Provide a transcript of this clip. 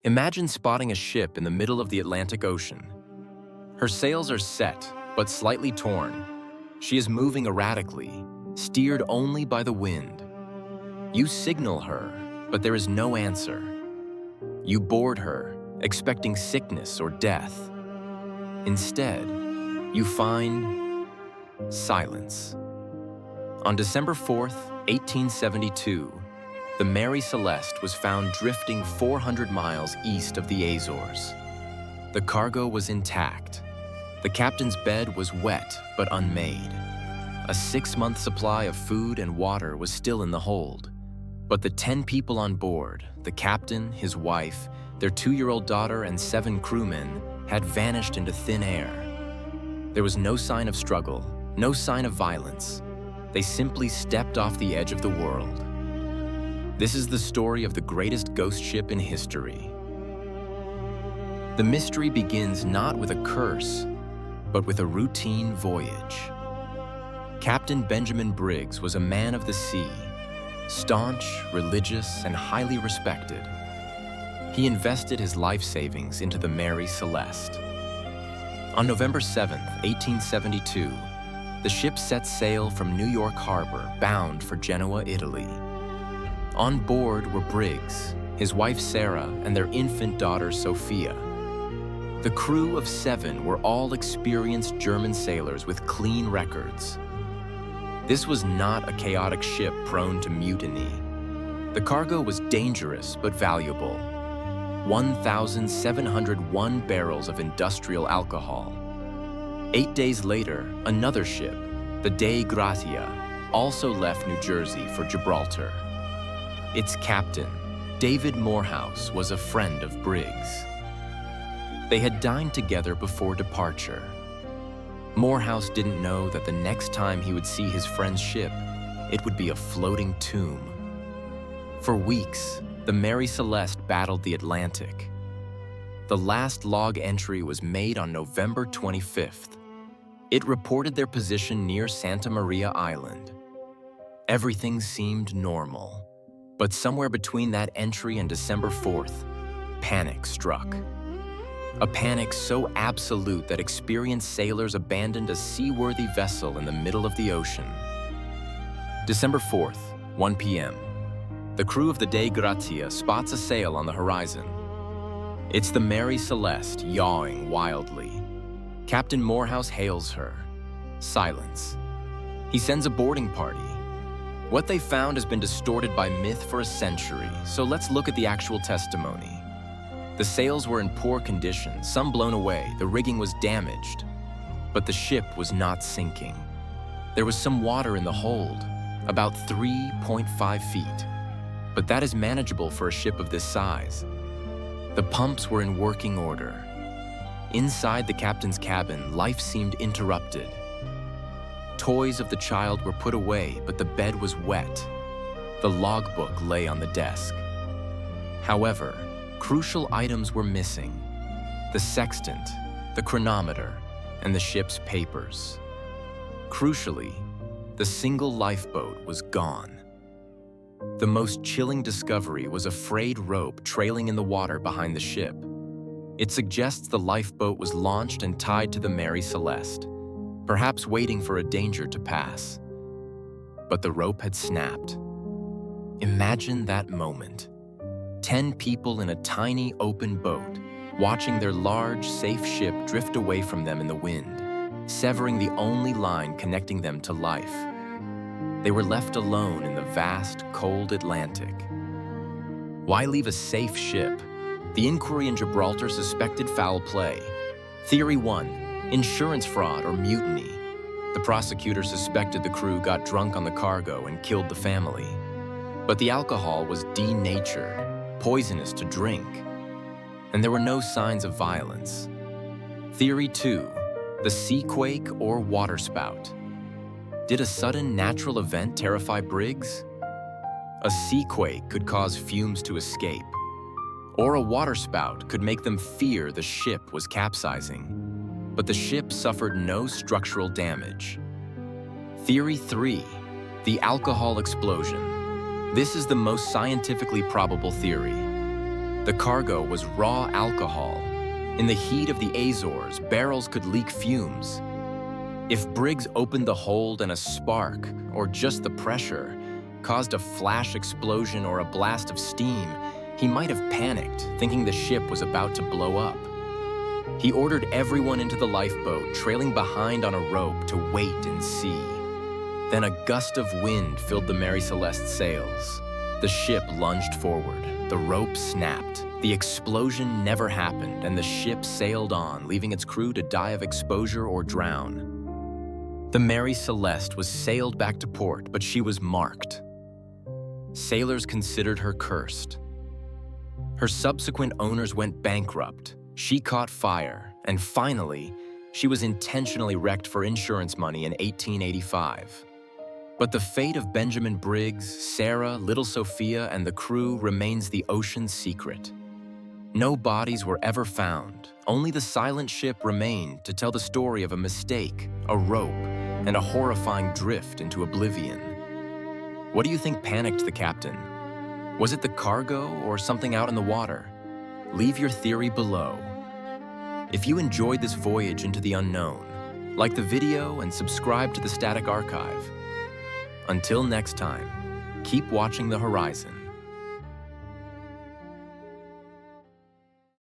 Imagine spotting a ship in the middle of the Atlantic Ocean. Her sails are set, but slightly torn. She is moving erratically, steered only by the wind. You signal her, but there is no answer. You board her, expecting sickness or death. Instead, you find silence. On December 4th, 1872, the Mary Celeste was found drifting 400 miles east of the Azores. The cargo was intact. The captain's bed was wet but unmade. A 6-month supply of food and water was still in the hold. But the 10 people on board, the captain, his wife, their 2-year-old daughter, and 7 crewmen, had vanished into thin air. There was no sign of struggle, no sign of violence. They simply stepped off the edge of the world. This is the story of the greatest ghost ship in history. The mystery begins not with a curse, but with a routine voyage. Captain Benjamin Briggs was a man of the sea, staunch, religious, and highly respected. He invested his life savings into the Mary Celeste. On November 7, 1872, the ship set sail from New York Harbor, bound for Genoa, Italy. On board were Briggs, his wife Sarah, and their infant daughter Sophia. The crew of 7 were all experienced German sailors with clean records. This was not a chaotic ship prone to mutiny. The cargo was dangerous but valuable. 1,701 barrels of industrial alcohol. 8 days later, another ship, the Dei Gratia, also left New Jersey for Gibraltar. Its captain, David Morehouse, was a friend of Briggs. They had dined together before departure. Morehouse didn't know that the next time he would see his friend's ship, it would be a floating tomb. For weeks, the Mary Celeste battled the Atlantic. The last log entry was made on November 25th. It reported their position near Santa Maria Island. Everything seemed normal. But somewhere between that entry and December 4th, panic struck. A panic so absolute that experienced sailors abandoned a seaworthy vessel in the middle of the ocean. December 4th, 1 p.m. The crew of the Dei Gratia spots a sail on the horizon. It's the Mary Celeste, yawing wildly. Captain Morehouse hails her. Silence. He sends a boarding party. What they found has been distorted by myth for a century, so let's look at the actual testimony. The sails were in poor condition, some blown away, the rigging was damaged. But the ship was not sinking. There was some water in the hold, about 3.5 feet. But that is manageable for a ship of this size. The pumps were in working order. Inside the captain's cabin, life seemed interrupted. Toys of the child were put away, but the bed was wet. The logbook lay on the desk. However, crucial items were missing: the sextant, the chronometer, and the ship's papers. Crucially, the single lifeboat was gone. The most chilling discovery was a frayed rope trailing in the water behind the ship. It suggests the lifeboat was launched and tied to the Mary Celeste, perhaps waiting for a danger to pass. But the rope had snapped. Imagine that moment. 10 people in a tiny open boat, watching their large, safe ship drift away from them in the wind, severing the only line connecting them to life. They were left alone in the vast, cold Atlantic. Why leave a safe ship? The inquiry in Gibraltar suspected foul play. Theory 1. Insurance fraud or mutiny. The prosecutor suspected the crew got drunk on the cargo and killed the family. But the alcohol was denatured, poisonous to drink, and there were no signs of violence. Theory 2. The seaquake or waterspout. Did a sudden natural event terrify Briggs? A seaquake could cause fumes to escape, or a waterspout could make them fear the ship was capsizing. But the ship suffered no structural damage. Theory 3. The alcohol explosion. This is the most scientifically probable theory. The cargo was raw alcohol. In the heat of the Azores, barrels could leak fumes. If Briggs opened the hold and a spark, or just the pressure, caused a flash explosion or a blast of steam, he might have panicked, thinking the ship was about to blow up. He ordered everyone into the lifeboat, trailing behind on a rope to wait and see. Then a gust of wind filled the Mary Celeste's sails. The ship lunged forward. The rope snapped. The explosion never happened, and the ship sailed on, leaving its crew to die of exposure or drown. The Mary Celeste was sailed back to port, but she was marked. Sailors considered her cursed. Her subsequent owners went bankrupt. She caught fire, and finally, she was intentionally wrecked for insurance money in 1885. But the fate of Benjamin Briggs, Sarah, little Sophia, and the crew remains the ocean's secret. No bodies were ever found. Only the silent ship remained to tell the story of a mistake, a rope, and a horrifying drift into oblivion. What do you think panicked the captain? Was it the cargo or something out in the water? Leave your theory below. If you enjoyed this voyage into the unknown, like the video and subscribe to the Static Archive. Until next time, keep watching the horizon.